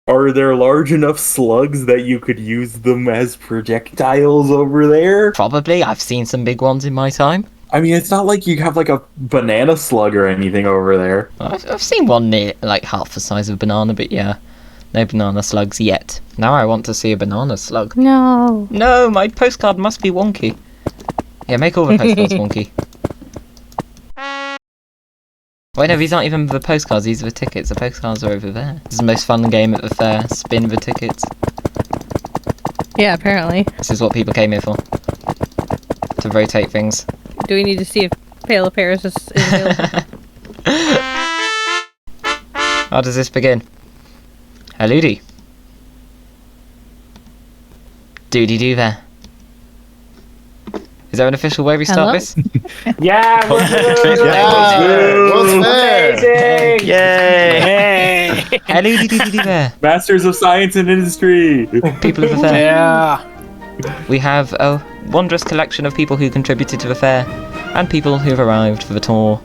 Are there large enough slugs that you could use them as projectiles over there? Probably. I've seen some big ones in my time. I mean, it's not like you have like a banana slug or anything over there. I've seen one near like half the size of a banana, but yeah. No banana slugs yet. Now I want to see a banana slug. No. No, my postcard must be wonky. Yeah, make all the postcards wonky. Wait, no, these aren't even the postcards, these are the tickets. The postcards are over there. This is the most fun game at the fair. Spin the tickets. Yeah, apparently. This is what people came here for. To rotate things. Do we need to see if Pail of Pears is available? How does this begin? Hello-dee. Doody-doo there. Is there an official way we start this? Yeah, we're amazing! Yay! Hello-dee-doo-doo there. Masters of Science and Industry! People of the fair. Yeah! We have a wondrous collection of people who contributed to the fair, and people who've arrived for the tour.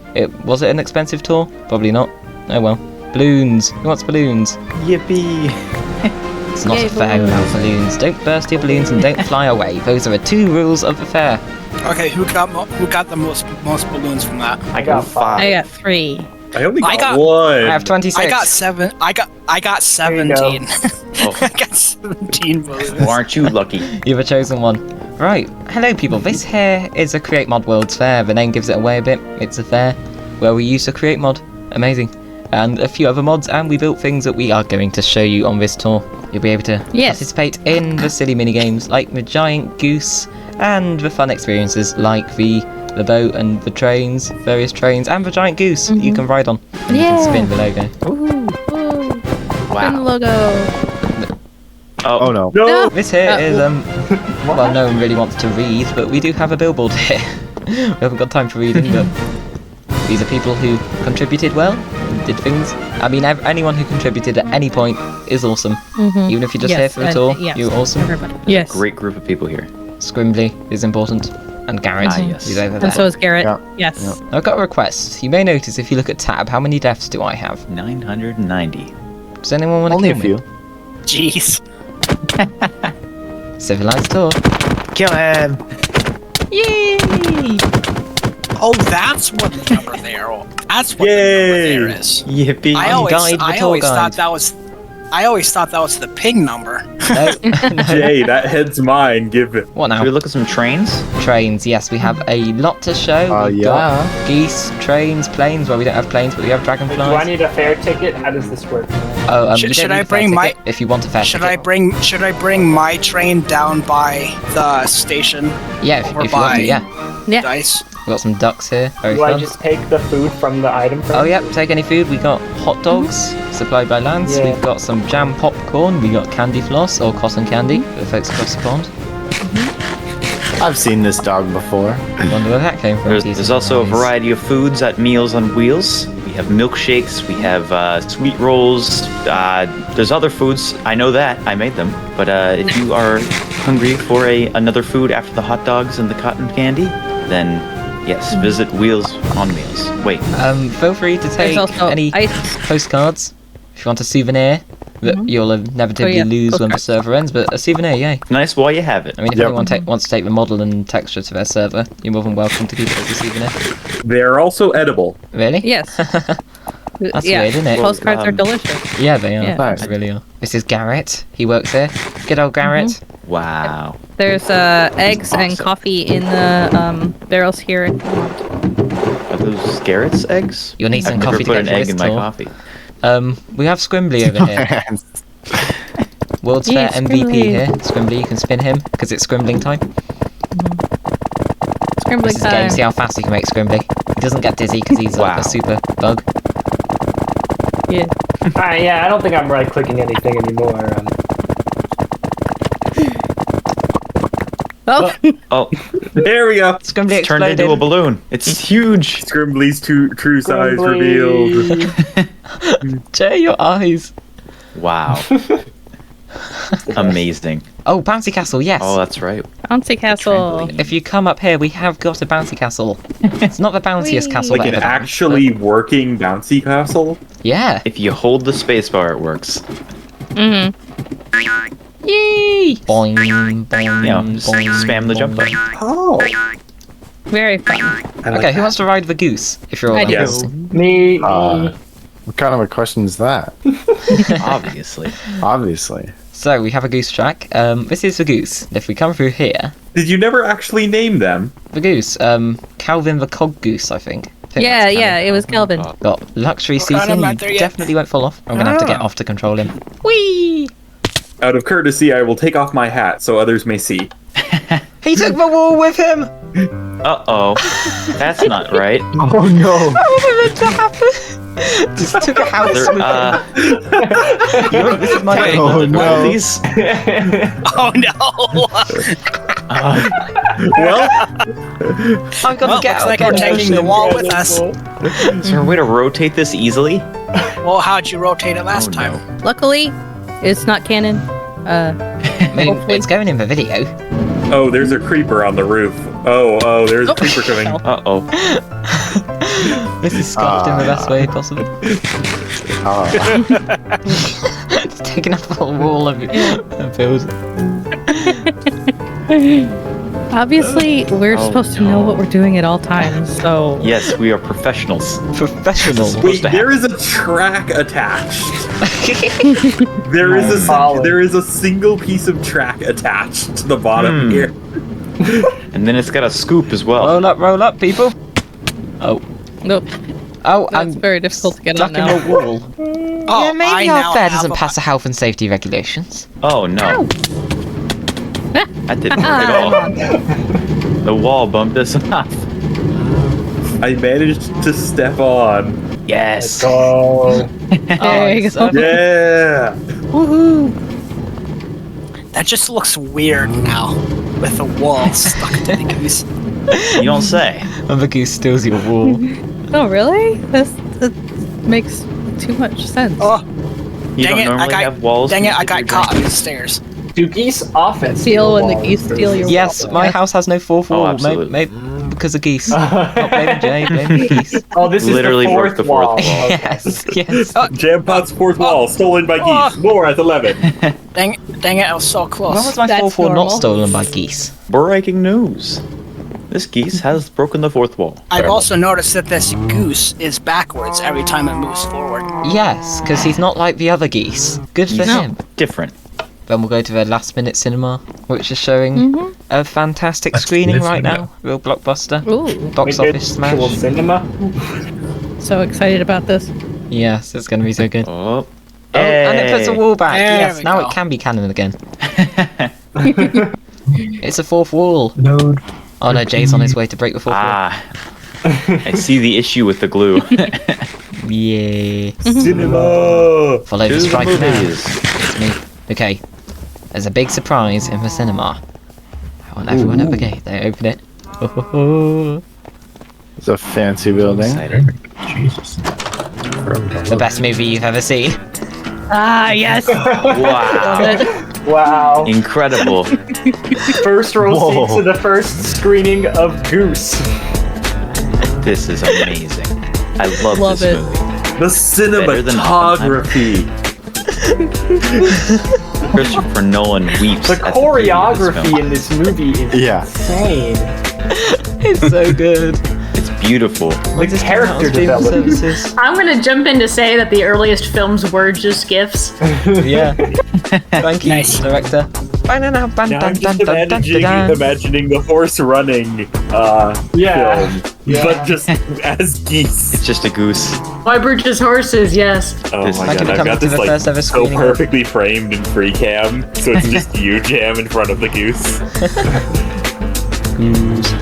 Was it an expensive tour? Probably not. Oh well. Balloons. Who wants balloons? Yippee! It's not a fair without balloons. Don't burst your balloons and don't fly away. Those are the 2 rules of the fair. Okay, who got the most balloons from that? I got 5. I got 3. I only got, I got 1. I have 26. I got 7. I got 17. Oh. I got 17 balloons. Well, aren't you lucky? You're the chosen one. Right. Hello, people. This here is a Create Mod Worlds fair. The name gives it away a bit. It's a fair where we use a Create Mod. Amazing. And a few other mods, and we built things that we are going to show you on this tour. You'll be able to participate in the silly mini-games like the giant goose and the fun experiences like the boat and the trains, various trains, and the giant goose that you can ride on. And you can spin the logo. Wow. Spin the logo. Oh no. No! This here is, well, no one really wants to read, but we do have a billboard here. We haven't got time for reading, but these are people who contributed well, did things. I mean, anyone who contributed at any point is awesome. Even if you're just here for the tour, you're awesome. Everybody. Yes. Great group of people here. Scrimbly is important. And Garrett is over there. And so is Garrett. Yeah. Yes. Yeah. I've got a request. You may notice if you look at tab, how many deaths do I have? 990. Does anyone want to Only a kill few. me? Jeez. Civilized tour. Kill him! Yay! Oh, that's what the number there. Oh, that's what the number there is. Yippee! I always thought that was the pig number. No. Jay, that head's mine. Give it. What now? Should we look at some trains? Trains, yes, we have a lot to show. We've got geese, trains, planes. Well, we don't have planes, but we have dragonflies. Do I need a fair ticket? How does this work? Oh, Should I bring my? If you want a fair Should ticket. Should I bring my train down by the station? Yeah, if you want to, yeah. Dice. We've got some ducks here. Very Do fun. I just take the food from the item? Oh, yep, take any food. We got hot dogs supplied by Laynce. Yeah. We've got some jam popcorn. We got candy floss or cotton candy for the folks across the pond. I've seen this dog before. I wonder where that came from. There's also a variety of foods at Meals on Wheels. We have milkshakes, we have sweet rolls, there's other foods, I know that, I made them. But if you are hungry for another food after the hot dogs and the cotton candy, then yes, visit Wheels on Meals. Wait. Feel free to take any postcards if you want a souvenir that you'll inevitably lose when the server ends, but a souvenir, yay. Nice while you have it. I mean, if anyone wants to take the model and texture to their server, you're more than welcome to keep it as a souvenir. They're also edible. Really? Yes. That's weird, isn't it? Postcards are delicious. Yeah, they are. Yeah. They really are. This is Garrett. He works here. Good old Garrett. Wow. There's eggs and coffee in the barrels here. Are those Garrett's eggs? You'll need some I've coffee never to put get an through egg this in my tour. coffee. We have Scrimbly over here. World's Yeah, Fair MVP Scrimbly. here. Scrimbly, you can spin him because it's scrimbling time. Scrimbly This is game. time. See how fast you can make Scrimbly. He doesn't get dizzy because he's like Wow. a super bug. Yeah. Yeah, I don't think I'm right clicking anything anymore. Oh, Oh, There we go. Scrimbly it's turned exploded. into a balloon. It's huge. Scrimbly's true size Scrimbly. revealed. Jay, your eyes. Wow. Amazing. Oh, bouncy castle, yes. Oh, that's right. bouncy castle. Trampoline. If you come up here, we have got a bouncy castle. It's not the bounciest Whee! castle Like an ever done, actually working bouncy castle. but yeah. If you hold the spacebar, it works. Mm-hmm. Yay! Boing, boing, You know, just boing, spam the jump boing. button. Oh. Very fun. Okay, who wants to ride the goose? If you're all I like do. Yes. Me. What kind of a question is that? Obviously. Obviously. So we have a goose track. This is the goose. If we come through here, Did you never actually name them? the goose, Calvin the Cog Goose, I think. I think Yeah, that's yeah, Calvin. it was Calvin. Got luxury We're not seating. there He yet. definitely won't fall off. I'm gonna have to get off to control him. Whee! Out of courteousy, I will take off my hat so others may see. He took the wall with him. Uh-oh. That's not right. Oh no! What was meant to happen? Just took a house There, with him. This is my wait, Oh, one no. of these? Oh no! Well, I've got Well, to get looks out. like we're taking the wall with us. Is there a way to rotate this easily? Well, how'd you rotate it last Oh, time? no. Luckily, it's not canon. I mean, it's going in the video. oh, there's a creeper on the roof. Oh, there's a creeper coming. Uh-oh. This is sculpted in the best way possible. It's taking up the whole wall of it. Obviously, we're Oh, supposed to know what we're doing at all times, so... Yes, we are professionals. Professional. Wait, to there is a track attached. There is a single piece of track attached to the bottom here. And then it's got a scoop as well. Roll up, people. Oh. Nope. Oh, That's I'm very difficult to get stuck on in now. the wall. Oh, Yeah, maybe I our now fair have doesn't a- pass the health and safety regulations. Oh, no. That didn't work at all. The wall bumped us off. I managed to step on. Yes. Oh. There you go. Yeah. Woohoo! That just looks weird now, with the wall stuck to the goose. You don't say. And the goose steals your wall. Oh, really? That makes too much sense. Oh, You Dang don't it, normally have walls. dang it, I that got you're caught on breaking? the stairs. Do geese often Steal when the walls geese steal your versus- Yes, my house has no fourth wall. absolutely. Maybe because of geese. Not blame Jay, blame the geese. Oh, this Literally is the broke fourth the fourth wall. wall. Yes, yes. Jampot's fourth wall stolen by geese. More at 11. Dang it, I was so close. When was my That's fourth wall not normal. stolen by geese? Breaking news. This geese has broken the fourth wall. I've also noticed that this goose is backwards every time it moves forward. Yes, because he's not like the other geese. Good for He's him. different. Then we'll go to the last minute cinema, which is showing a fantastic screening right now. Real blockbuster. Ooh, Box We get office actual smash. cinema. so excited about this. Yes, it's going to be so good. Oh. Oh, and it puts a wall back. There Yes, we now go. it can be canon again. It's a fourth wall. Node. Oh no, Jay's on his way to break the fourth Ah. I see the issue with the glue. wall. Yeah. Cinema. Follow To the the striker now. movies. It's me. Okay. There's a big surprise in the cinema. I want everyone at the gate. They open it. It's a fancy building. Excited. The best movie you've ever seen. Ah, yes! Wow. Wow. Incredible. First row Whoa. seats to the first screening of Goose. This is amazing. I love Love this it. movie. The Better than cinematography. Christopher Nolan weeps. The at the beginning of this choreography film. in this movie is Yeah. insane. It's so good. It's beautiful. The character development. Services. I'm gonna jump in to say that the earliest films were just GIFs. Yeah. Thank you, Nice. director. Now I'm just imagining the horse running Yeah. film, Yeah. but just as geese. It's just a goose. My bridges horses, yes. Oh This- my Thank you god, for I've coming got to this the first ever like so screening of- perfectly framed in free cam, so it's just you, Jam, in front of the goose. Goose.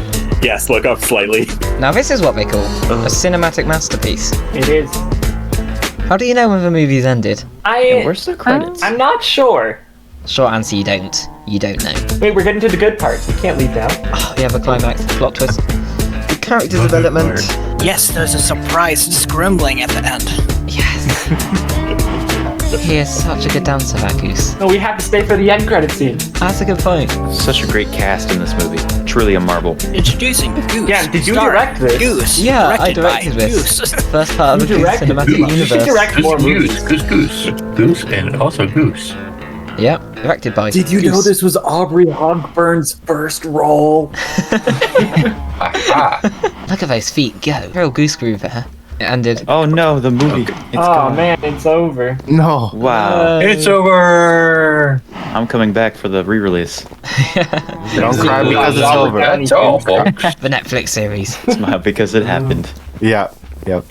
Yes, look up slightly. Now this is what they call a cinematic masterpiece. It is. How do you know when the movie's ended? And where's the credits? I'm not sure. Short answer, you don't. You don't know. Wait, we're getting to the good parts. We can't leave now. Oh, yeah, the climax, plot twist. The character development. Yes, there's a surprise scrimbling at the end. Yes. He is such a good dancer, that goose. No, we have to stay for the end credit scene. That's a good point. Such a great cast in this movie. Truly a marvel. Introducing Goose. Yeah, did you starring direct this? Goose. Yeah, I directed by directed this. Goose. First part of the You Goose directed cinematic Goose. You should universe. direct more movies. Goose, and also Goose. Yep, directed by Did you know Goose. this was Aubrey Hogburn's first role? Aha. Look at those feet go. Real goose groove there. It ended. Oh no, the movie. It's Oh gone. man, it's over. No. Wow. It's over. I'm coming back for the re-release. Don't cry because it's over. That's awful. The Netflix series. Smile because it happened. Yeah. Yep.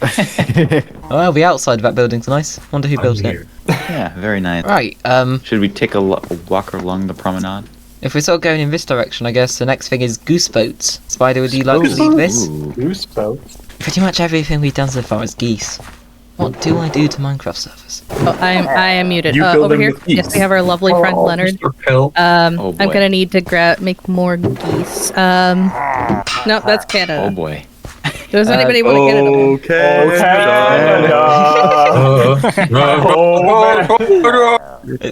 Well, the outside of that building's nice. Wonder who built it. Yeah, very nice. Right, Should we take a walk along the promenade? if we're sort of going in this direction, I guess the next thing is goose boats. Spider, would you like to lead this? Ooh. Goose boats. Pretty much everything we've done so far is geese. What do I do to Minecraft servers? Oh, I am muted. You fill Over them here. with geese. Yes, we have our lovely friend Leonard. Mr. Pill. Oh, I'm boy. gonna need to make more geese. No, that's Canada. Oh boy. Does anybody want to Canada? Okay.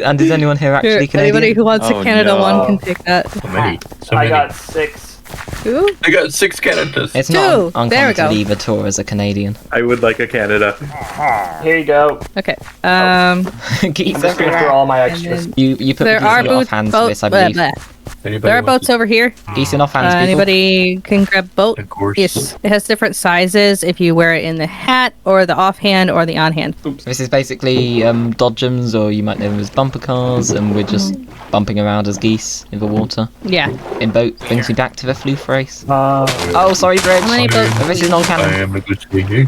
And is anyone here actually Here, Canadian? anybody who wants Oh, a Canada no. one can take that. So many. So I many. got 6. Who? I got 6 Canadas. It's Two. not uncommon There we to go. leave a tour as a Canadian. I would like a Canada. Here you go. Okay. Geese I'm just gonna throw everywhere. all my And extras. then You put there the geese are in boats. offhands for this, I Blah, believe. blah. Anybody There are wants boats over here. Geese in offhands, people. Anybody can grab boat. Of course. Yes, it has different sizes if you wear it in the hat or the offhand or the onhand. This is basically dodgems, or you might know them as bumper cars, and we're just bumping around as geese in the water. Yeah. In boat, brings me back to the floof race. Uh, Oh, sorry, Bridge. How many boats? This is I non-canon. am a good speaker.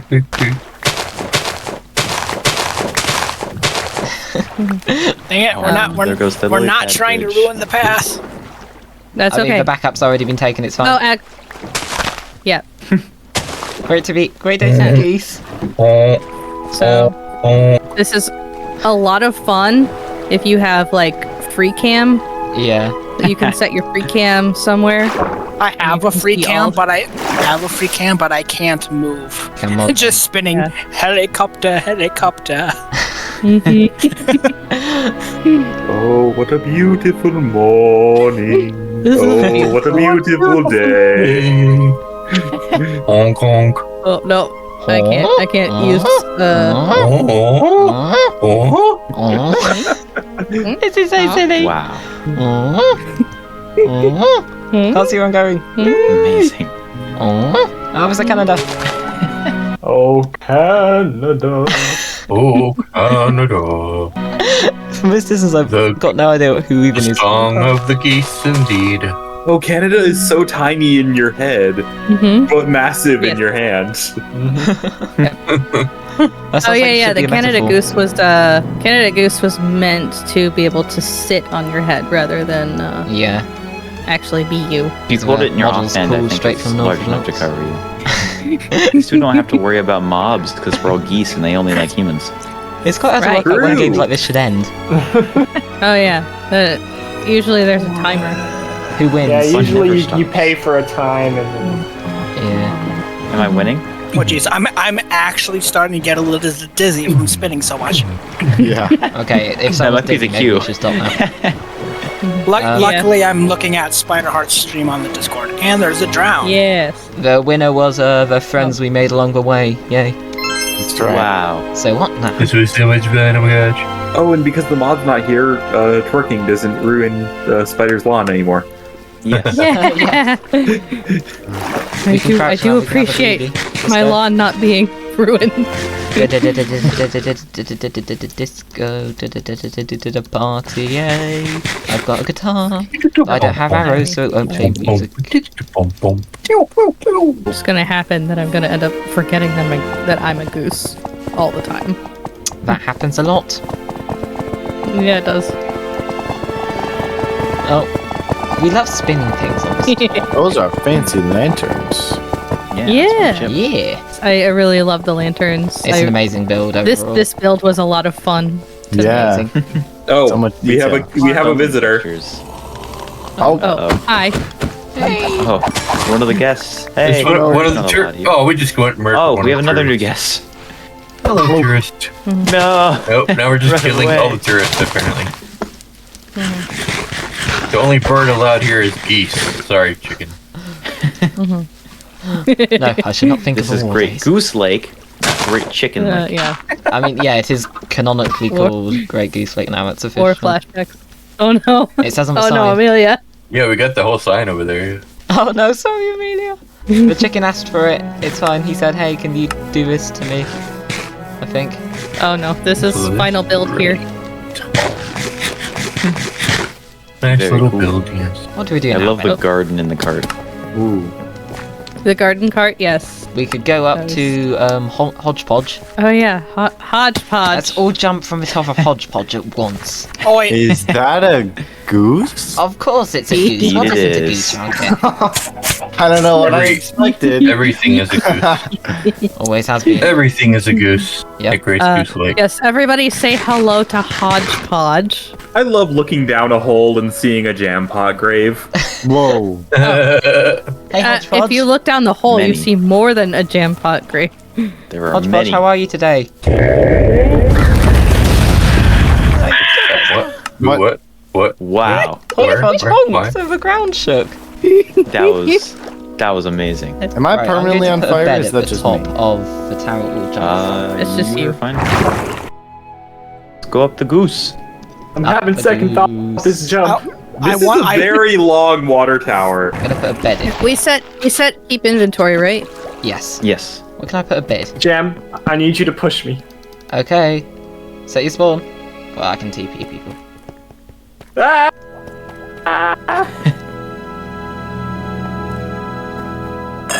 Dang it, we're not, there goes the we're lily not pad trying to bridge. ruin the path. That's I mean, okay. the backup's already been taken, it's Oh, fine. yeah. Great day to be geese. So this is a lot of fun if you have like free cam. Yeah. You can set your free cam somewhere. I have a free see cam, all- but I can't move. Come on. Just spinning Yeah. helicopter. Oh, what a beautiful morning. Oh, what a beautiful day. Hong Kong. Oh no, I can't use. This is so silly. Wow. Can't see where I'm going. Amazing. Oh, was it Canada? oh, Canada. Oh, Canada. From this distance, I've The- got no idea who even The is. song of the geese, indeed. Oh, Canada is so tiny in your head, Mm-hmm. but massive Yes. in your hand. Oh yeah. The Canada Goose was meant to be able to sit on your head rather than Yeah. actually be you. If you hold it in your Models offhand, I pulled think straight it's from large North enough to Lux. cover you. At least we don't have to worry about mobs because we're all geese and they only like humans. It's quite hard to Right. work out when True. games like this should end. Oh yeah. Usually there's a timer. Who wins? Yeah, Fun usually never you stops. pay for a time and then Yeah. Am I winning? Oh jeez, I'm actually starting to get a little dizzy from spinning so much. Yeah. Okay, if someone's might be the dizzy, maybe cue. we should stop now. Luckily, I'm looking at Spiderheart's stream on the Discord, and there's a drown. Yes. The winner was the friends we made along the way. Yay. That's right. Wow. So what now? This was so much fun, oh my gosh. Oh, and because the mod's not here, twerking doesn't ruin Spider's lawn anymore. Yes. Yeah. We can I crouch do around together, appreciate baby. my Instead. lawn not being ruined. Disco party, yay! I've got a guitar. I don't have arrows, so it won't play music. It's gonna happen that I'm gonna end up forgetting that I'm a goose all the time. That happens a lot. Yeah, it does. Oh, we love spinning things on this. Those are fancy lanterns. Yeah. Yeah, I really love the lanterns. it's an amazing build overall. This build was a lot of fun. Yeah. Amazing. Oh, So much we have a visitor. Oh, Oh, hi. Oh, one of the guests. Hey. It's one of the Not tourists. allowed Oh, we just went and murdered Oh, one we of have the another new tourists. guest. Hello, tourist. No. Nope, now we're just Run killing away. all the tourists, apparently. The only bird allowed here is geese. Sorry, chicken. No, I should not think This of is all Great these. Goose Lake. Great Chicken Lake. Yeah. I mean, yeah, it is canonically called Great Goose Lake now. It's official. Or flashbacks. Oh no. It says on the Oh sign. no, Amelia. Yeah, we got the whole sign over there. Oh no, sorry, Amelia. The chicken asked for it. It's fine. He said, "Hey, can you do this to me?" I think. Oh no, this is final build here. Nice Very little cool. build, yes. What do we do I now? love the Mel? garden in the cart. ooh. The garden cart, yes. We could go up Nice. to Hodgepodge. Oh yeah, hodgepodge. Let's all jump from the top of Hodgepodge at once. Oh wait, Is that a goose? Of course, it's a goose. What It isn't a is. goose around here? I don't know what I expected. Everything is a goose. Always has been. Everything is a goose. Yep. At Great Goose Lake. Yes, everybody say hello to hodgepodge. I love looking down a hole and seeing a jam pot grave. Whoa. Hey, Hodgepodge. If you look down the hole, Many. you see more than a jam pot grave. There are Hodgepodge, many. how are you today? What? Wow. Where? Hodgepodge, Where? oh, Why? so the ground shook. That was amazing. Am I Right, I'm permanently going on to put a fire? bed Is at that the just top me? of the tower we'll jump. It's just you. Are fine. Let's go up the goose. I'm Up having the second thought goose. with this jump. This is a very long water tower. I'm gonna put a bed in. We set keep inventory, right? Yes. Yes. Where can I put a bed? Jam, I need you to push me. Okay. Set your spawn. Well, I can TP people. Ah!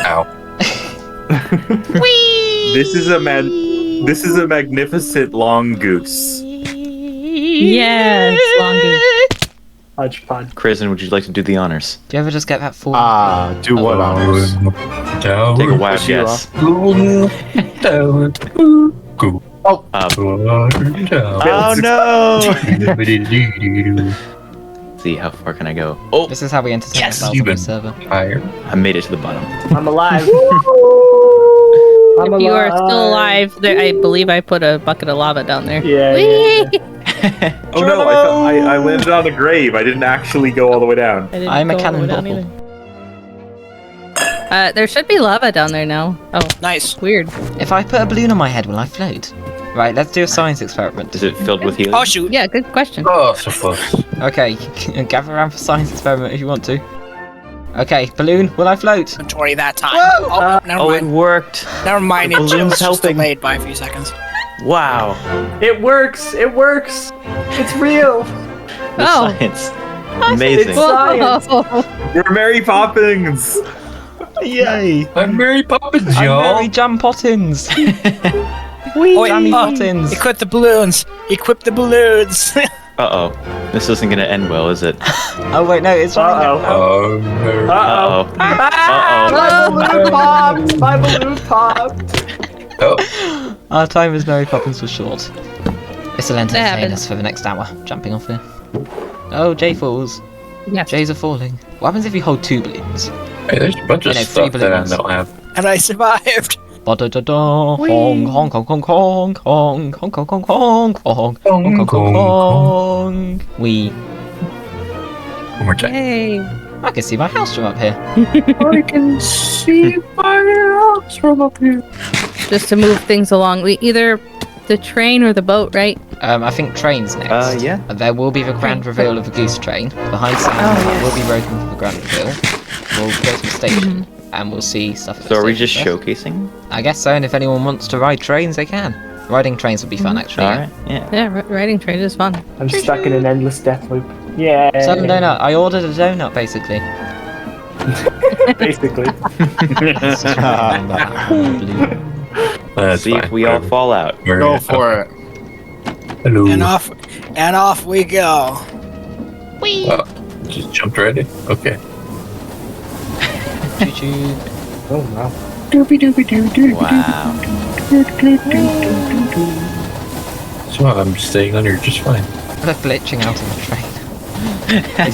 Ow. This is a magnificent long goose. Yes, long goose. Hodgepodge. Kristen, would you like to do the honors? Do you ever just get that full? Do what honors? Tower. Take a wild push you guess. Tower. Go. Oh. Up. Tower. Oh no! Higher. See, how far can I go? Oh, This is how we entertain Yes, ourselves on even. the server. I made it to the bottom. I'm alive. I'm If you are still alive, there, I believe I put a bucket of lava down there. Yeah. Whee! Oh no, I landed on a grave. I didn't actually go all the way down. I didn't I'm a go all the way down cannonball. either. There should be lava down there now. Oh, nice. weird. If I put a balloon on my head, will I float? Right, let's do a science experiment. Is it filled with helium? Oh shoot. Yeah, good question. Oh, so close. Okay, gather around for science experiment if you want to. Okay, balloon, will I float? Inventory that time. Whoa! Oh, never Oh, it mind. worked. Never mind. It balloon's was just helping. delayed by a few seconds. Wow. It works. It works. It's real. The Oh. science. Amazing. It's science. Whoa. We're Mary Poppins. Yay! I'm Mary Poppins, I'm y'all. Mary Jampottins. Oh, wait, Jammy oh, Pottins. equip the balloons. Equip the balloons. Uh-oh. This isn't gonna end well, is it? Oh wait, no, it's running out. Uh-oh. Mary. Uh-oh. Uh-oh. My balloon popped. My balloon popped. Oh, Our time as Mary Poppins was short. This will entertain happens. us for the next hour, jumping off here. Oh, Jay falls. Yes. Jays are falling. What happens if you hold two balloons? hey, there's a bunch of I know, stuff three that I balloons. don't have. And I survived. Ba-da-da-da, hong, hong, hong, hong, hong, hong, hong, hong, hong, hong, hong, hong, hong, hong, hong. We. One more time. Yay. I can see my house from up here. I can see my house from up here. Just to move things along, we either the train or the boat, right? I think train's next. Yeah. There will be the grand reveal of the goose train. Behind sound, yes. we'll be broken for the grand reveal. We'll go to the station and we'll see stuff. At the So are we station just first. showcasing? I guess so, and if anyone wants to ride trains, they can. Riding trains would be fun, actually. All Yeah. right. Yeah. Yeah, riding train is fun. I'm stuck in an endless death loop. Yeah. Some donut. I ordered a donut, basically. Basically. That's See fine. if we all fall out. We're Go gonna- for it. Hello. And off we go. Oh, just jumped right in. Okay. Choo-choo. Oh wow. Wow. So I'm staying under just fine. They're glitching out on the train.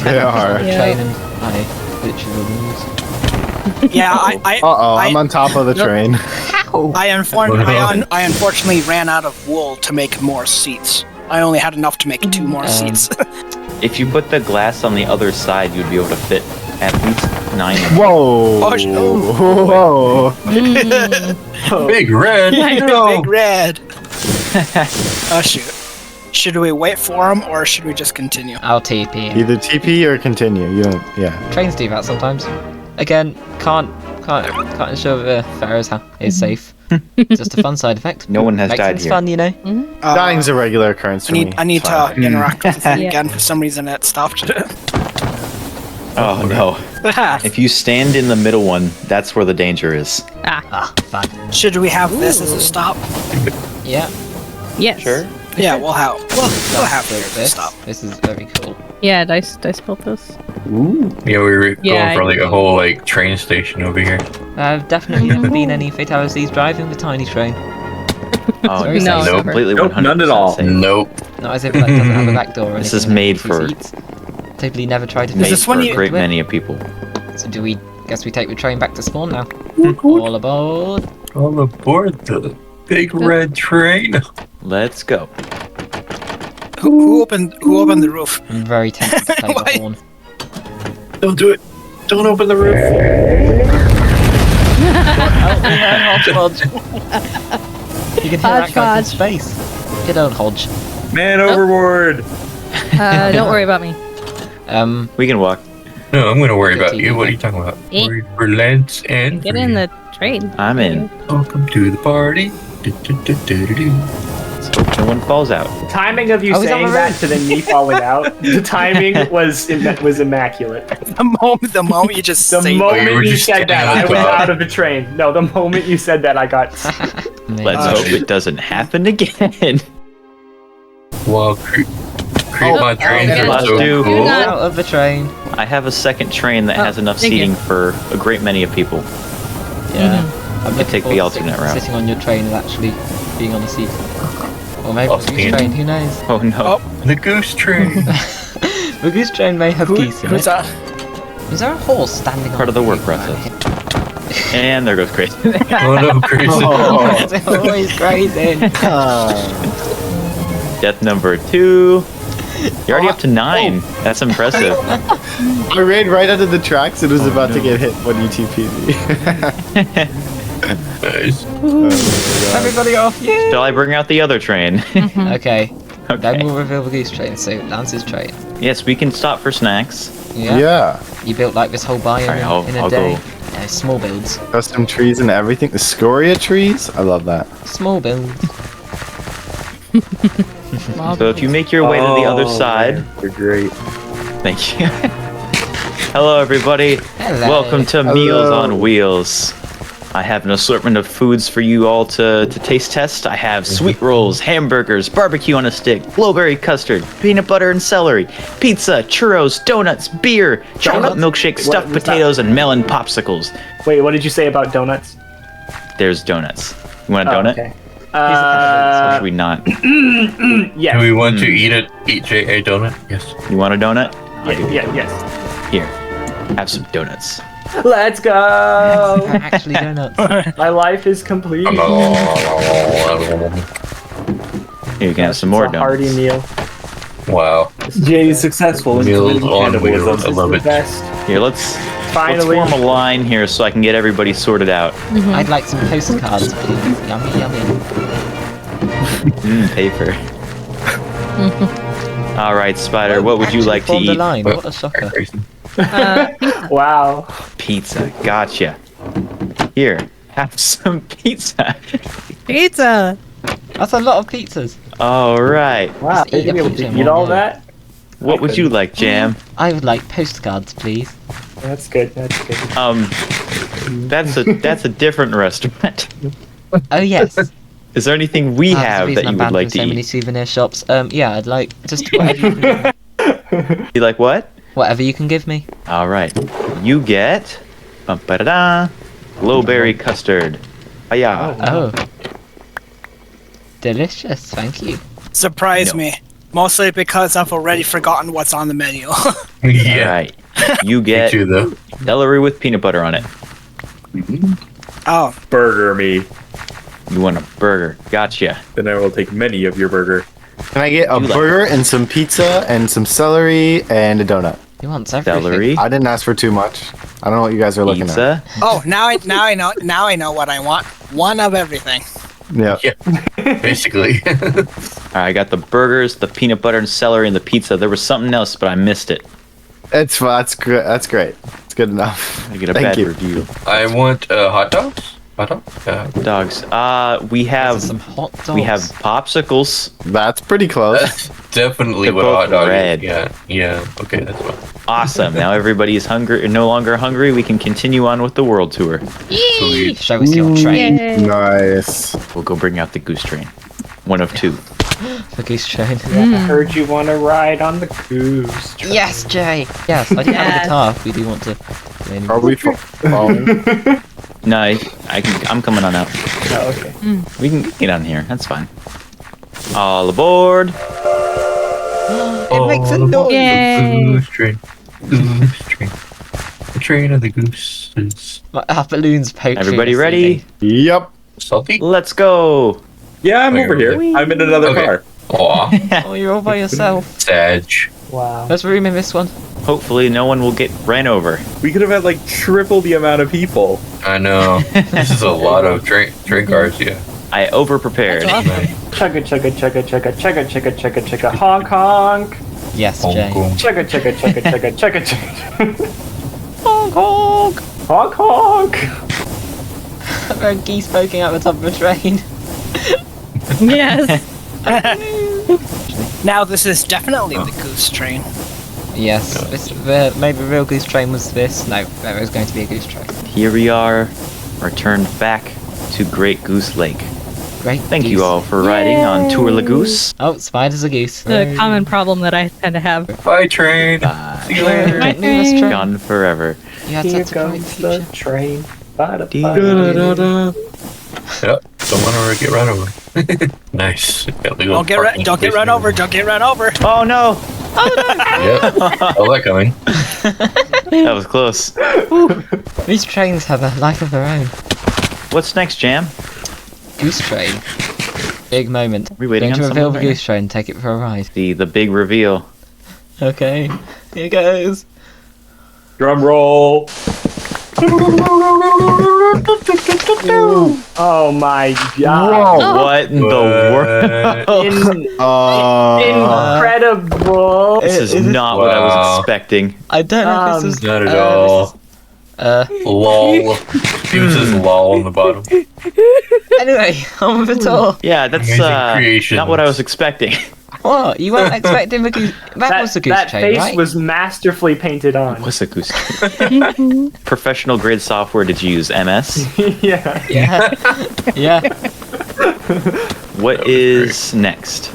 They are. Yeah. Train and I glitching the rules. Yeah, I Uh-oh, I'm on top of the Nope. train. I unfortunately ran out of wool to make more seats. I only had enough to make 2 more seats. If you put the glass on the other side, you'd be able to fit at least 9. Whoa! Oh, Whoa! Big red. Big red. Oh shoot. Should we wait for him or should we just continue? I'll TP. Either TP or continue. You don't. Yeah. Trains do that sometimes. Again, can't ensure the fare is safe. Just a fun side effect. No one has Makes died things here. fun, you know. Dying's a regular occurrence for me. I need It's fine. to interact with it Yeah. again. For some reason it stopped. Oh no. If you stand in the middle one, that's where the danger is. Ah, fun. Should we have this as a stop? Yeah. Yes. Sure. Yeah, we'll have here as a This. stop. This is very cool. Yeah, dice built this. Yeah, we were Yeah, going for I like a whole like train station over here. I've definitely never been any fatalities driving the tiny train. Oh, Very this No, is Nope. completely Nope, 100% none at all. safe. Nope. Not as if it like, doesn't have a back door or anything. This is and made two for- seats. Totally never tried to Is take this when For you- a great many of people. So do we? Guess we take the train back to spawn now. All aboard. All aboard the big red train. Let's go. Who opened the roof? I'm very tempted to play Why? the horn. Don't do it. Don't open the roof. Hodge. You can hear that Hodge, guy from Hodge. space. Good old Hodge. Man overboard. Don't worry about me. We can walk. No, I'm gonna worry Good about you. TV. What are you talking about? Eh. Worried for Laynce and Get for in you. the train. I'm in. Welcome to the party. Do-do-do-do-do-do. Let's hope no one falls out. The timing of you Oh, he's on saying the that roof. to then me falling out, the timing was immaculate. The moment you just The say moment you were you just said that, I standing was on top. out of the train. No, the moment you said that, I got. Let's Oh, hope shit. it doesn't happen again. Well, creep my train. okay. is Let's so do- cool. not- Out of the train. I have a second train that Oh, has enough thank you. seating for a great many of people. Yeah. I'm looking take the forward to alternate route. Sitting on your train and actually being on the seat. Or maybe I'll the goose stand. train. Who knows? Oh no. The goose train. The goose train may have geese in Who's it. that? Is there a horse standing on Part of the work gate process. And there goes Chris. Oh no, crazy. right here? It's always crazy. Death number 2. You're already up to 9. That's impressive. I ran right under the tracks and was about to get hit when you TP'd me. Nice. Everybody off. Yeah. Shall I bring out the other train? Okay. Then Okay. we'll reveal the goose train. So Lance's train. Yes, we can stop for snacks. Yeah. Yeah. You built like this whole biome Alright, in a I'll day. go. Yeah, small builds. Custom trees and everything. The scoria trees. I love that. Small builds. So if you make your way to the other Oh, side, man, they're great. thank you. Hello, everybody. Hello. Welcome to Meals on Wheels. I have an assortment of foods for you all to taste test. I have sweet rolls, hamburgers, barbecue on a stick, blueberry custard, peanut butter and celery, pizza, churros, donuts, beer, chocolate milkshake, stuffed what's that? potatoes, and melon popsicles. Wait, what did you say about donuts? There's donuts. You want a Oh, donut? okay. Or should we not? Do Yes. we want to eat a donut? Yes. You want a donut? Yes. Here. Have some donuts. Let's go. Actually donuts. My life is complete. Here, you can have some more It's a hearty donuts. meal. Wow. Jay is successful in Meals political on cannibalism. wheels. I It's love the it. best. Here, let's Finally. form a line here so I can get everybody sorted out. I'd like some postcards, please. Yummy, yummy. Paper. All right, Spider, what would you Actually like to formed a eat? line. What a shocker. Crazy. Wow. Pizza. Gotcha. Here, have some pizza. Pizza. That's a lot of pizzas. All right. Wow, Just eat you're a able pizza to in eat one all go. that? What would you like, Jam? I would like postcards, please. That's good. That's good. That's a different restaurant. Oh yes. Is there anything we There's a have reason that I'm you banned would like from to so many eat? souvenir shops. Yeah, I'd like just whatever, You like what? whatever you can give me. All right. You get bum-ba-da-da, glowberry custard. Hiya. Oh. Delicious, thank you. Surprise No. me. Mostly because I've already forgotten what's on the menu. All Yeah. right. You Me get too, though. celery with peanut butter on it. Oh, Burger me. You want a burger? Gotcha. Then I will take many of your burger. Can I get a You like- burger and some pizza and some celery and a donut? He wants everything. Celery, I didn't ask for too much. I don't know what you guys are looking at. pizza. oh, now I know what I want. One of everything. Yeah. Basically. All right, I got the burgers, the peanut butter and celery, and the pizza. There was something else, but I missed it. It's fine. That's great. That's great. It's good enough. I get a Thank bad you. review. I want hot dogs. Hot dogs? Dogs. We have Some hot dogs. we have popsicles. That's pretty close. That's definitely They're what a hot both dog red. is. Yeah. Okay, that's fine. Awesome. Now everybody is hungry, no longer hungry. We can continue on with the world tour. Sweet. Show us your train. Nice. We'll go bring out the goose train. One of two. The goose train. I heard you want to ride on the goose train. Yes, Jay. Yes, I do have a Yes. guitar if we do want to. Are we following? No, I'm coming on out. Oh, okay. We can get on here. That's fine. All aboard. It makes a noise. Yay. Goose train. Goose train. The train of the gooses. Our balloons poetry. Everybody this ready? evening. Yep. Salty? Let's go. Yeah, I'm Wait, over here. really? I'm in another Okay. car. Aw, Oh, you're all by yourself. Sag. Wow. There's room in this one. Hopefully no one will get ran over. We could have had like triple the amount of people. I know. This is a lot of train cars, yeah. I over-prepared. Chugga chugga chugga chugga chugga chugga chugga chugga honk honk. Yes, Hong Jay. Kong. Chugga chugga chugga chugga chugga chugga. Honk honk! Honk honk. There are geese poking out the top of a train. Yes. Now this is definitely the goose train. Yes, maybe the real goose train was this. No, there is going to be a goose train. Here we are, returned back to Great Goose Lake. Great. Thank goose. you all for riding on Tour La Goose. Oh, spiders are goose. The common problem that I tend to have. Bye, train. Bye. See you later. Don't leave us, train. Gone forever. You had Here such a bright comes the future. train. Ba-da-ba. Yep. Don't want to get run over. Nice. Don't get run over. Don't get run over. Oh no! Yep. Saw that coming. That was close. These trains have a life of their own. What's next, Jam? Goose train. Big moment. We waiting Going on to reveal someone the right goose train. Take it for a ride. The big reveal. Okay. Here goes. Drum roll. Oh my god. What in the world? Incredible. This is not what I was expecting. I don't know if this was... Not at all. Lol. Goose is lol on the bottom. Anyway, on with the tour. Yeah, that's Amazing creations. not what I was expecting. What? You weren't expecting the goose... That was the goose that train, face right? was masterfully painted on. What's a goose? Professional grade software. Did you use MS? Yeah. Yeah. Yeah. What is next?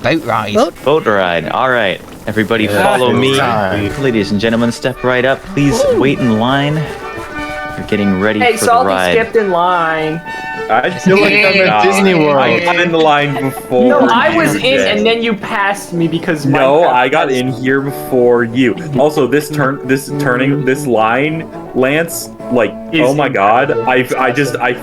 Boat ride. Boat ride. All right, everybody, Yeah, follow boat me. ride. Ladies and gentlemen, step right up. Please wait in line. We're getting ready Hey, for the Salty ride. skipped in line. I feel like I'm at Disney World. I got in the line before. No, I was you in, did. and then you passed me because No, Minecraft I got has- in here before you. Also, this line, Lance, like, Is oh my god, I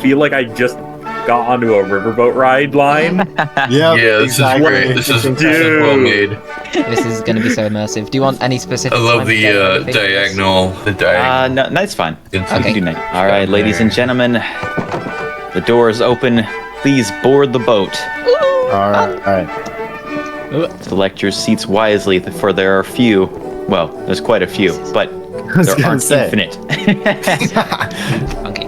feel like I just got onto a riverboat ride line. Yep, Yeah, this exactly. is great. This is Dude. well made. This is going to be so immersive. Do you want any specific... I love time the to go? diagonal. The diagonal. No, that's fine. It's We can do night. All right, ladies and gentlemen, the door is open. Please board the boat. All right. Select your seats wisely, for there are few. Well, there's quite a few, but was there gonna aren't say. infinite. Okay.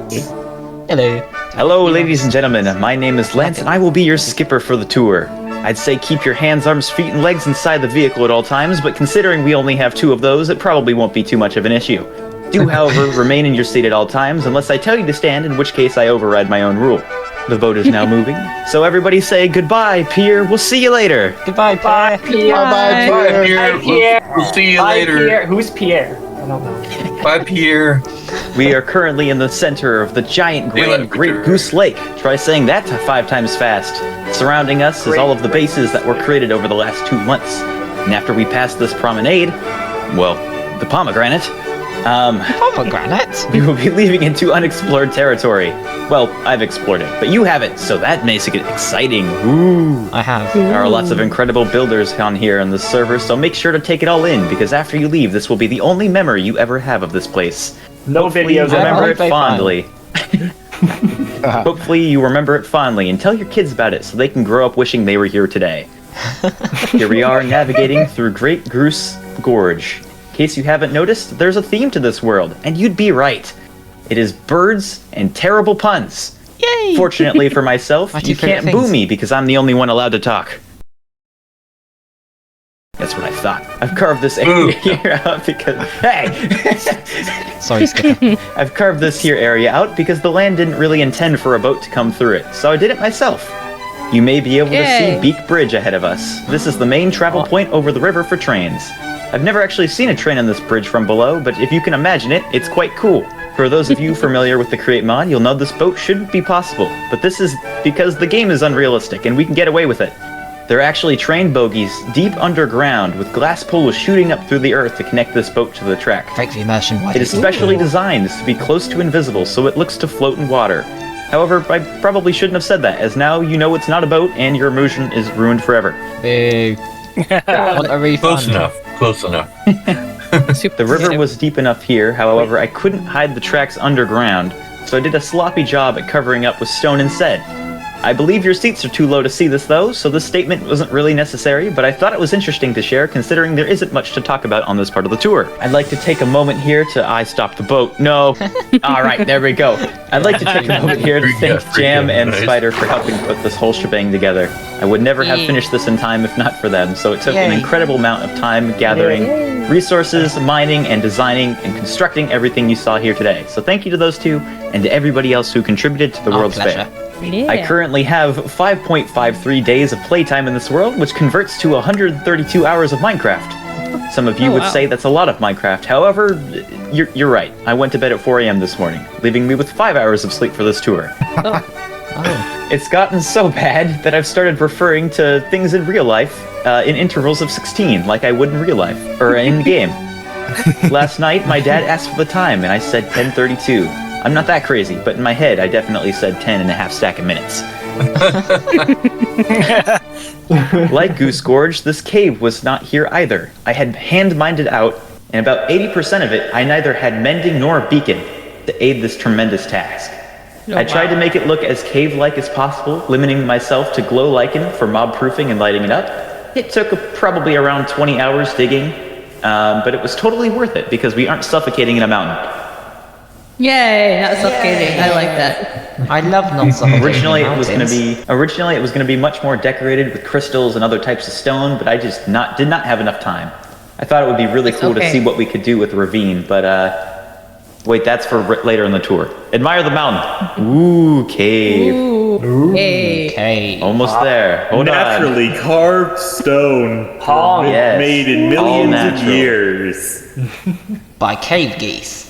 Hello. Hello, ladies and gentlemen. My name is Laynce, and I will be your skipper for the tour. I'd say keep your hands, arms, feet, and legs inside the vehicle at all times, but considering we only have 2 of those, it probably won't be too much of an issue. Do, however, remain in your seat at all times, unless I tell you to stand, in which case I override my own rule. The boat is now moving, so everybody say goodbye, Pier. We'll see you later. Goodbye, Pierre. Bye, Bye, Pierre. Pierre. We'll see you Bye, later. Pierre. Who's Pierre? I don't know. Bye, Pierre. We are currently in the center of the giant Grand Great Goose Lake. Try saying that 5 times fast. Surrounding us is all of the bases that were created over the last 2 months. And after we pass this promenade, well, the pomegranate, Pomegranate? we will be leaving into unexplored territory. Well, I've explored it, but you haven't, so that makes it exciting. Ooh. I have. There are lots of incredible builders on here on the server, so make sure to take it all in, because after you leave, this will be the only memory you ever have of this place. No Hopefully videos. you remember it Very fondly. Hopefully you remember it fondly, and tell your kids about it so they can grow up wishing they were here today. Here we are navigating through Great Goose Gorge. In case you haven't noticed, there's a theme to this world, and you'd be right. It is birds and terrible puns. Yay! Fortunately for myself, My 2 you favorite can't boo things. me because I'm the only one allowed to talk. That's what I thought. I've carved this area here out because... Hey! Sorry, Skipper. I've carved this here area out because the land didn't really intend for a boat to come through it, so I did it myself. You may be able to see Yay. Beak Bridge ahead of us. This is the main travel point over the river for trains. I've never actually seen a train on this bridge from below, but if you can imagine it, it's quite cool. For those of you familiar with the Create mod, you'll know this boat shouldn't be possible, but this is because the game is unrealistic and we can get away with it. There are actually train bogies deep underground with glass poles shooting up through the earth to connect this boat to the track. Break the immersion. It is specially designed to be close to invisible, so it looks to float in water. However, I probably shouldn't have said that, as now you know it's not a boat and your immersion is ruined forever. Boo. Want a refund? Close enough. Close enough. The river was deep enough here, however, I couldn't hide the tracks underground, so I did a sloppy job at covering up with stone instead. I believe your seats are too low to see this though, so this statement wasn't really necessary, but I thought it was interesting to share considering there isn't much to talk about on this part of the tour. I'd like to take a moment here to... I stopped the boat. No. Alright, there we go. I'd like to take a moment here to thank Jam and Spider for helping put this whole shebang together. I would never have finished this in time if not for them, so it took an incredible amount of time gathering resources, mining, and designing, and constructing everything you saw here today. So thank you to those 2, and to everybody else who contributed to the World's pleasure. Fair. I currently have 5.53 days of playtime in this world, which converts to 132 hours of Minecraft. Some of you would say that's a lot of Minecraft. However, you're right. I went to bed at 4 a.m. this morning, leaving me with 5 hours of sleep for this tour. It's gotten so bad that I've started referring to things in real life in intervals of 16, like I would in real life, or in game. Last night, my dad asked for the time, and I said 10:32. I'm not that crazy, but in my head, I definitely said 10 and a half stack of minutes. Like Goose Gorge, this cave was not here either. I had hand-mined it out, and about 80% of it, I neither had mending nor a beacon to aid this tremendous task. I tried to make it look as cave-like as possible, limiting myself to glow lichen for mob-proofing and lighting it up. It took probably around 20 hours digging, but it was totally worth it because we aren't suffocating in a mountain. Yay, not suffocating. I like that. I love not suffocating. Originally it was gonna be much more decorated with crystals and other types of stone, but I just did not have enough time. I thought it would be really cool to see what we could do with Ravine, but wait, that's for later in the tour. Admire the mountain. Ooh, cave. Ooh. Hey. Okay. Almost there. Hold on. Naturally carved stone. Yes. Made in All millions of natural. years. By cave geese.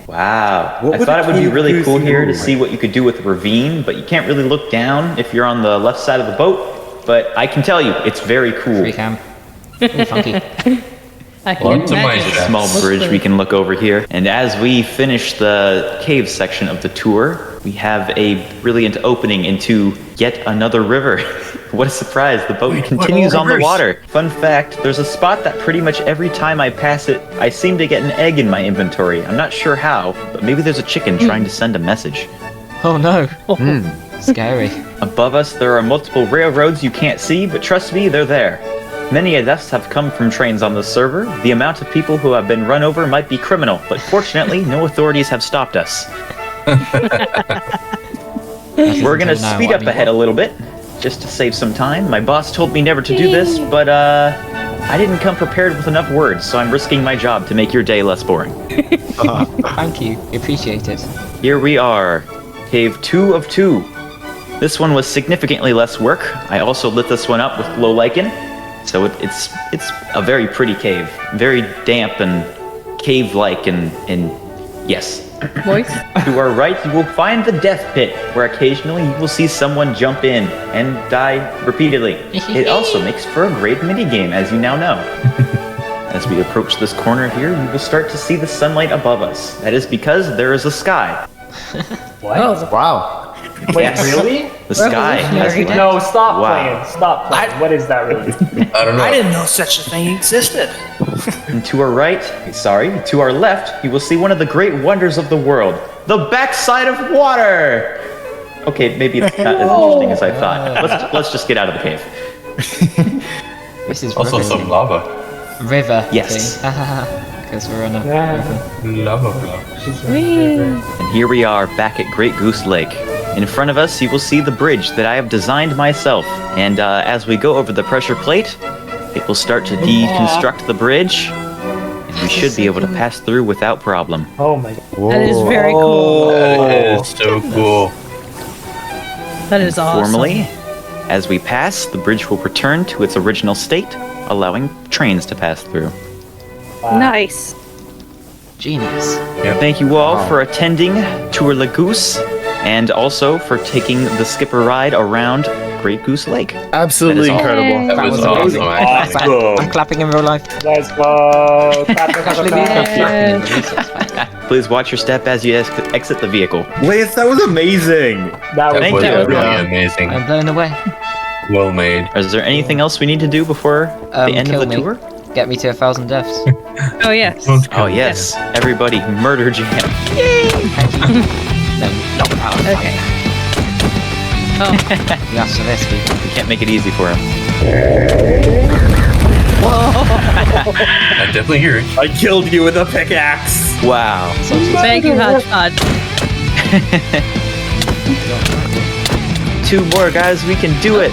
Wow. What I would thought a it would be cave really goose cool here do? to see what you could do with Ravine, but you can't really look down if you're on the left side of the boat. But I can tell you, it's very cool. Free cam. Ooh, funky. I can Lots of imagine. mine. Small bridge we can look over here. And as we finish the cave section of the tour, we have a brilliant opening into yet another river. What a surprise, the boat continues on the water. Fun fact, there's a spot that pretty much every time I pass it, I seem to get an egg in my inventory. I'm not sure how, but maybe there's a chicken trying to send a message. Oh no. Scary. Above us, there are multiple railroads you can't see, but trust me, they're there. Many deaths have come from trains on this server. The amount of people who have been run over might be criminal, but fortunately, no authorities have stopped us. We're gonna speed up ahead a little bit, just to save some time. My boss told me never to do this, but I didn't come prepared with enough words, so I'm risking my job to make your day less boring. Thank you. Appreciate it. Here we are, cave 2 of 2. This one was significantly less work. I also lit this one up with glow lichen, so it's a very pretty cave, very damp and cave-like and yes. Voice? To our right, you will find the death pit, where occasionally you will see someone jump in and die repeatedly. It also makes for a great minigame, as you now know. As we approach this corner here, you will start to see the sunlight above us. That is because there is a sky. What? Oh. Wow. Wait, Yes. really? The sky has lit. No, stop Wow. playing. Stop playing. What is that really? I don't know. I didn't know such a thing existed. And to our to our left, you will see one of the great wonders of the world, the backside of water. Okay, maybe it's not as interesting as I thought. Let's just get out of the cave. This is Also riveting. some lava. River. Yes. Because we're on a river. Lava block. And here we are back at Great Goose Lake. In front of us, you will see the bridge that I have designed myself. And as we go over the pressure plate, it will start to deconstruct the bridge. And we should be able to pass through without problem. Oh my god. That is very cool. That is so cool. That is awesome. Formally, as we pass, the bridge will return to its original state, allowing trains to pass through. Nice. Genius. Thank you all for attending Tour La Goose, and also for taking the skipper ride around Great Goose Lake. Absolutely That is all. incredible. That was amazing. awesome. Awesome. I'm clapping in real life. Let's go. Clap, clap, Actually, clap, we clap. have clapping in the resource. Please watch your step as you exit the vehicle. Laynce, that was amazing. That was Thank was you. really amazing. I'm blown away. Well made. Is there anything else we need to do before the end of kill the me. tour? Get me to 1,000 deaths. Oh, yes. Oh yes, everybody, murder Jam. No, not power. Okay. Oh. You asked for this, people. We can't make it easy for him. I definitely hear it. I killed you with a pickaxe. Wow. Thank you, Hodgepodge. 2 more, guys. We can do it.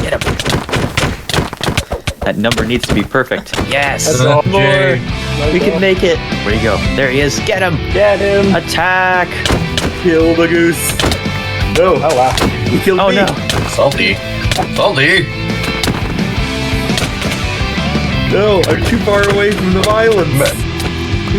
Get him. That number needs to be perfect. Yes. That's all. Jay. We can make it. Where'd he go? There he is. Get him. Get him. Attack. Kill the goose. No. Oh wow. You killed Oh me. no. Salty. Salty. No, I'm too far away from the violence.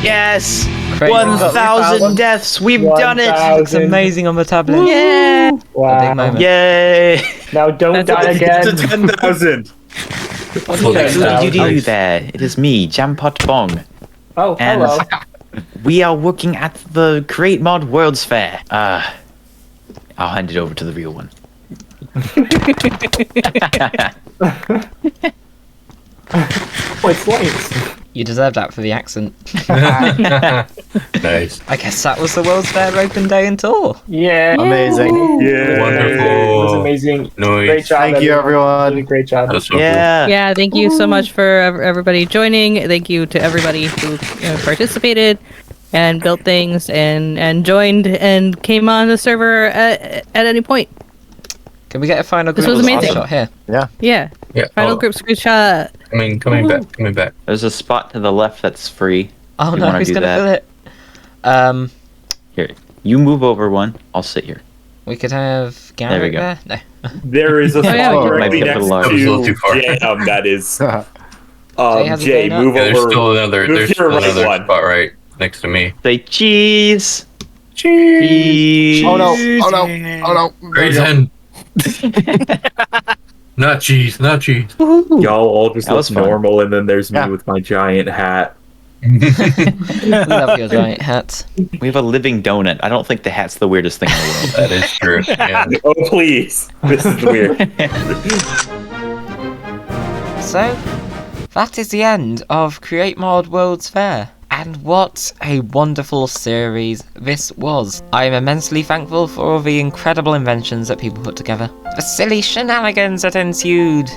Yes. Crazy. 1,000 deaths. We've done it. Looks amazing on the tablet. Yeah. A big Wow. moment. Yay. Now don't die It's again. to 10,000. Who did you do there? It is me, JampottBong. Oh, And hello. we are working at the Great Mod World's Fair. I'll hand it over to the real one. Oh, it's Laynce. You deserve that for the accent. Nice. I guess that was the World's Fair open day and tour. Yeah. Amazing. Yeah. It was Wonderful. amazing. Nice. Great job. Thank you, everyone. Really great job. That's so Yeah. Yeah, thank you so much for everybody joining. Thank you to everybody who participated and built things and joined and came on the server at any point. Can we get a final This group was amazing. shot here? Yeah. Yeah. Final Oh, group screenshot. coming back. There's a spot to the left that's free. Oh You no, wanna who's do gonna that? fill it? Here, you move over one. I'll sit here. We could have Garrett we go. there. No. There is a yeah, spot we might directly be a next little large. That was a little too to far. Jam. That is. has a Jay, donut? move Yeah, there's over. still another. Move There's to your still right another one. spot right next to me. Say cheese. Cheese. Oh no! Oh no! Oh no! Raisin. Not cheese. Not cheese. Y'all all just That was look fun. normal, and then there's me Yeah. with my giant hat. We love your giant hats. We have a living donut. I don't think the hat's the weirdest thing in the world. That is true. Yeah. Oh please, this is weird. So, that is the end of Create Mod World's Fair. And what a wonderful series this was. I am immensely thankful for all the incredible inventions that people put together, the silly shenanigans that ensued,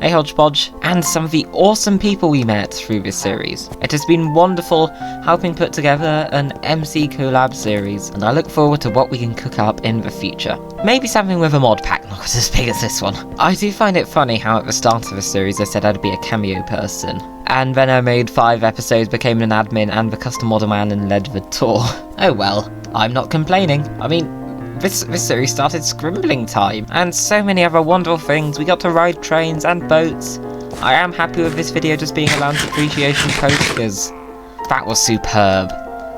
a hodgepodge, and some of the awesome people we met through this series. It has been wonderful helping put together an MC Collab series, and I look forward to what we can cook up in the future. Maybe something with a mod pack not as big as this one. I do find it funny how at the start of the series I said I'd be a cameo person, and then I made 5 episodes, became an admin and the custom model man and led the tour. Oh well, I'm not complaining. I mean, this series started scrimbling time, and so many other wonderful things. We got to ride trains and boats. I am happy with this video just being a Laynce appreciation post, because that was superb.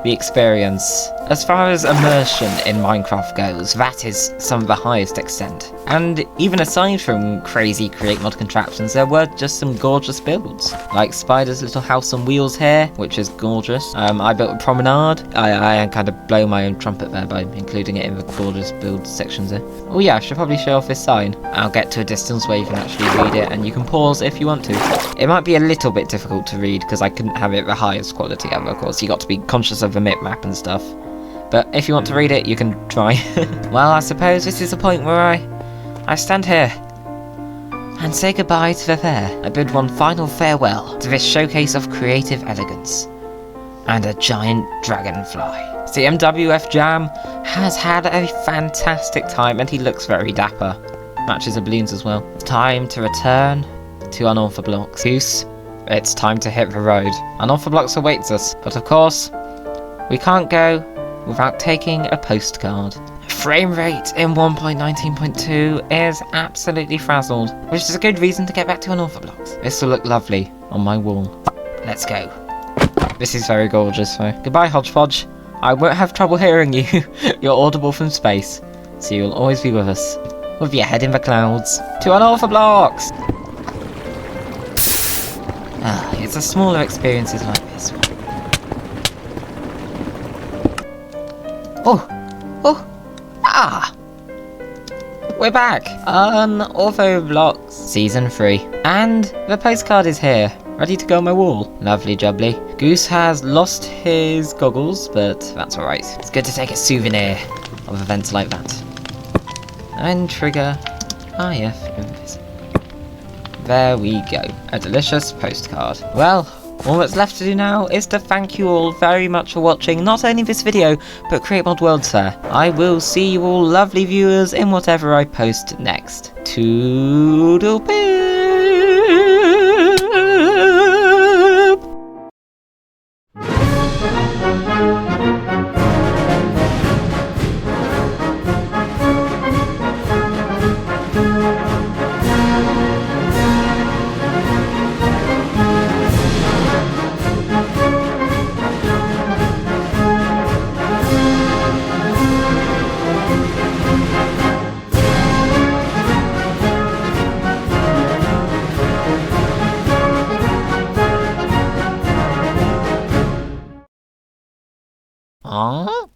The experience. As far as immersion in Minecraft goes, that is some of the highest extent. And even aside from crazy create mod contraptions, there were just some gorgeous builds. Like Spider's little house on wheels here, which is gorgeous. I built a promenade. I kind of blow my own trumpet there by including it in the gorgeous build sections here. Oh yeah, I should probably show off this sign. I'll get to a distance where you can actually read it, and you can pause if you want to. It might be a little bit difficult to read because I couldn't have it the highest quality ever, of course. You got to be conscious of the map and stuff. But if you want to read it, you can try. Well, I suppose this is the point where I stand here and say goodbye to the fair. I bid one final farewell to this showcase of creative elegance and a giant dragonfly. CMWF Jam has had a fantastic time, and he looks very dapper. Matches the balloons as well. Time to return to Unorthoblocks. Goose, it's time to hit the road. Unorthoblocks awaits us, but of course, we can't go without taking a postcard. Frame rate in 1.19.2 is absolutely frazzled, which is a good reason to get back to Unorthoblocks. This will look lovely on my wall. Let's go. This is very gorgeous though. Goodbye, Hodgepodge. I won't have trouble hearing you. You're audible from space, so you'll always be with us, with your head in the clouds. To Unorthoblocks! It's the smaller experiences like this one. We're back! Unorthoblocks Season 3. And the postcard is here, ready to go on my wall. Lovely jubbly. Goose has lost his goggles, but that's alright. It's good to take a souvenir of events like that. And trigger IF. There we go. A delicious postcard. Well, all that's left to do now is to thank you all very much for watching not only this video, but Create Mod Worlds Fair. I will see you all lovely viewers in whatever I post next. Toodle pip! Aww.